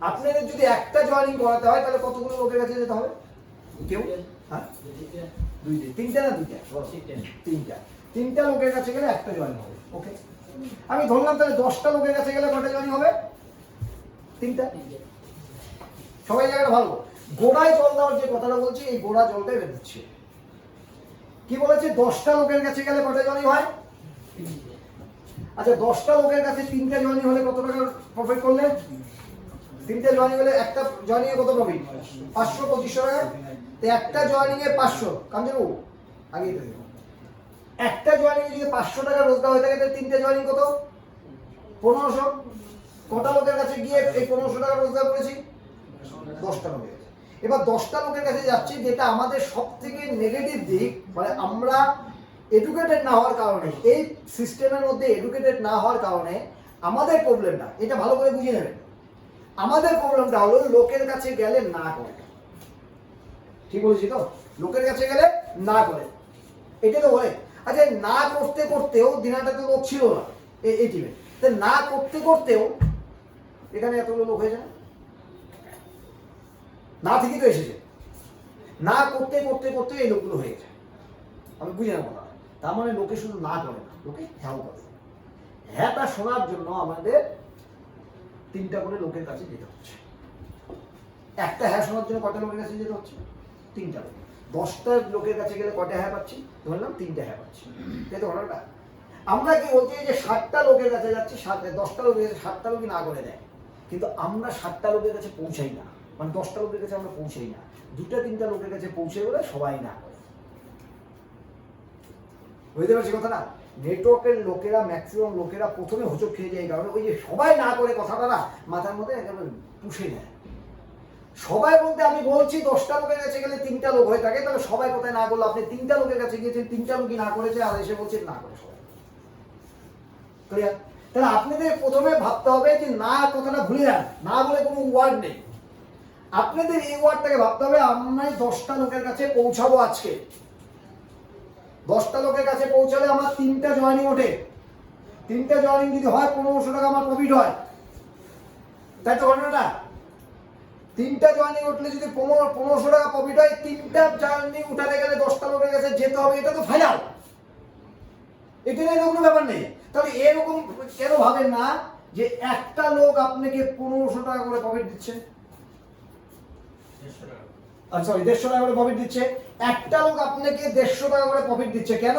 আপনাদের যদি একটা জয়েনিং করাতে হয় তাহলে কতগুলো লোকের কাছে যেতে হবে? কেউ? হ্যাঁ, দুইটা, তিনটা না দুইটা? তিনটা। তিনটা লোকের কাছে গেলে একটা জয়েনিং হবে। ওকে, আমি ধরলাম তাহলে 10টা লোকের কাছে গেলে কটা জয়েনিং হবে? তিনটা। সবাই জায়গাটা ভালো। গোড়ায় জল দেওয়ার যে কথাটা বলছি, এই গোড়া জলটাই বের হচ্ছে। কি বলেছে? 10টা লোকের কাছে গেলে কটা জয়েনিং হয়? আচ্ছা, 10টা লোকের কাছে তিনটা জয়েনিং হলে কত টাকা প্রফিট করলে? তিনটা জয়েনিং হলে একটা জয়েনিং এ কত প্রফিট? 500-2500 টাকা। তো একটা জয়েনিং এ 500, কামজানু আগে দেখো, একটা জয়েনিং এ যদি 500 টাকা রোজগার হয়ে থাকে তাহলে তিনটা জয়েনিং কত? 1500। কটা লোকের কাছে গিয়ে এই 1500 টাকা রোজগার করেছি? 10টা লোকের কাছে। এবার 10টা লোকের কাছে যাচ্ছি, যেটা আমাদের সব থেকে নেগেটিভ দিক, মানে আমরা এডুকেটেড না হওয়ার কারণে, এই সিস্টেমের মধ্যে এডুকেটেড না হওয়ার কারণে আমাদের প্রবলেমটা, এটা ভালো করে বুঝে নেবেন, আমাদের প্রবলেমটা হলো লোকের কাছে গেলে না করে। ঠিক বলেছি তো? লোকের কাছে গেলে না করে, এটা তো বলে। আচ্ছা, না করতে করতেও দিনাটা তো লোক ছিল না এই টিমে, তো না করতে করতেও এখানে এতগুলো লোক হয়েছে না ঠিকই তো এসেছে। না করতে করতে করতে এই লোকগুলো হয়ে যায়। আমি বুঝে নেবো না, তার মানে লোকে শুধু না করে না, লোকে হ্যাঁ করে। হ্যাঁটা শোনার জন্য আমাদের তিনটা করে লোকের কাছে যেতে হচ্ছে। একটা হ্যাঁ শোনার জন্য কটা লোকের কাছে যেতে হচ্ছে? তিনটা লোক। 10টা লোকের কাছে গেলে কটা হ্যাঁ পাচ্ছি? ধরলাম তিনটা হ্যাঁ পাচ্ছি। তাই তো ঘটনাটা? আমরা কি বলছি যে 60টা লোকের কাছে যাচ্ছি, 10টা লোকের কাছে 60টা লোকই না করে দেয়, কিন্তু আমরা 60টা লোকের কাছে পৌঁছাই না, মানে 10টা লোকের কাছে আমরা পৌঁছাই না, 2-3টা লোকের কাছে পৌঁছে বলে সবাই না করে। বুঝতে পারছি কথাটা? নেটওয়ার্কের লোকেরা, ম্যাক্সিমাম লোকেরা প্রথমে হোঁচট খেয়ে যায়, কারণ ওই যে সবাই না করে কথাটা না মাথার মধ্যে একেবারে পুষে নেয়। সবাই বলতে আমি বলছি 10টা লোকের কাছে গেলে 3টা লোক হয়ে থাকে, তাহলে সবাই কোথায় না করলো? আপনি 3টা লোকের কাছে গিয়েছেন, 3টা লোকই না করেছে, আর এসে বলছেন না করে সবাই। ক্লিয়ার? তাহলে আপনাদের প্রথমে ভাবতে হবে যে না কথাটা ভুলে যান, না বলে কোনো ওয়ার্ড নেই। আপনাদের এই ওয়ার্ডটাকে ভাবতে হবে, আমি 10টা লোকের কাছে পৌঁছাবো আজকে। 10টা লোকের কাছে পৌঁছালে আমার 3টা জয়েনিং ওঠে। 3টা জয়েনিং যদি হয় 1500 টাকা আমার প্রফিট হয়, তাই তো ঘটনাটা? 3টা জয়েনিং উঠলে যদি 1500 টাকা প্রফিট হয়, 3টা জয়েনিং উঠাতে গেলে 10টা লোকের কাছে যেতে হবে, এটা তো ফাইনাল। এটা নিয়ে কোনো ব্যাপার নেই। তাহলে এরকম কেন ভাবেন না যে একটা লোক আপনাকে 1500 টাকা করে প্রফিট দিচ্ছে? সরি, 150 টাকা করে প্রফিট দিচ্ছে। একটা লোক আপনাকে 150 টাকা করে প্রফিট দিচ্ছে। কেন?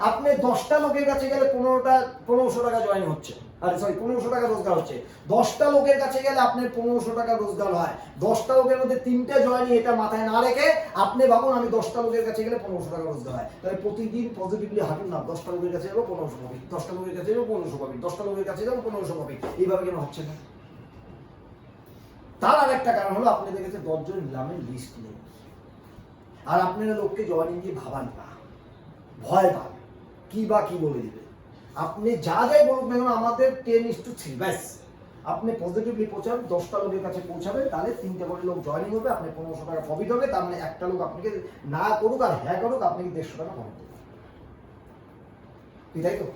আপনি 10টা লোকের কাছে গেলে 1500 টাকা জয়েন হচ্ছে, আরে সরি 1500 টাকা রোজগার হচ্ছে। 10টা লোকের কাছে গেলে আপনার 1500 টাকা রোজগার হয়। 10টা লোকের মধ্যে 3টে জয়েন, এটা মাথায় না রেখে আপনি ভাবুন আমি 10টা লোকের কাছে গেলে 1500 টাকা রোজগার হয়। তাহলে প্রতিদিন পজিটিভলি হাঁটুন না, 10টা লোকের কাছে যাবো 1500 প্রফিট, 10টা লোকের কাছে যাবো 1500 প্রফিট, 10টা লোকের কাছে যাবো 1500 প্রফিট। এইভাবে কেন হচ্ছে না? তার আর একটা কারণ হলো আপনাদের কাছে 10 জন নিলামের লিস্ট নেই, আর আপনারা লোককে জয়েনিং দিয়ে ভাবান না, ভয় পান কি বা কি বলে দিবে। আপনি যা যাই বলুন না, আমাদের 10:3 ব্যাস। আপনি পজিটিভলি পৌঁছাবেন, 10টা লোকের কাছে পৌঁছাবেন, তাহলে 3টে করে লোক জয়েনিং হবে, আপনি 1500 টাকা প্রফিট হবে। তার মানে একটা লোক আপনাকে না করুক আর হ্যাঁ করুক, আপনাকে 150 টাকা প্রফিট দেবে। এটাই তো।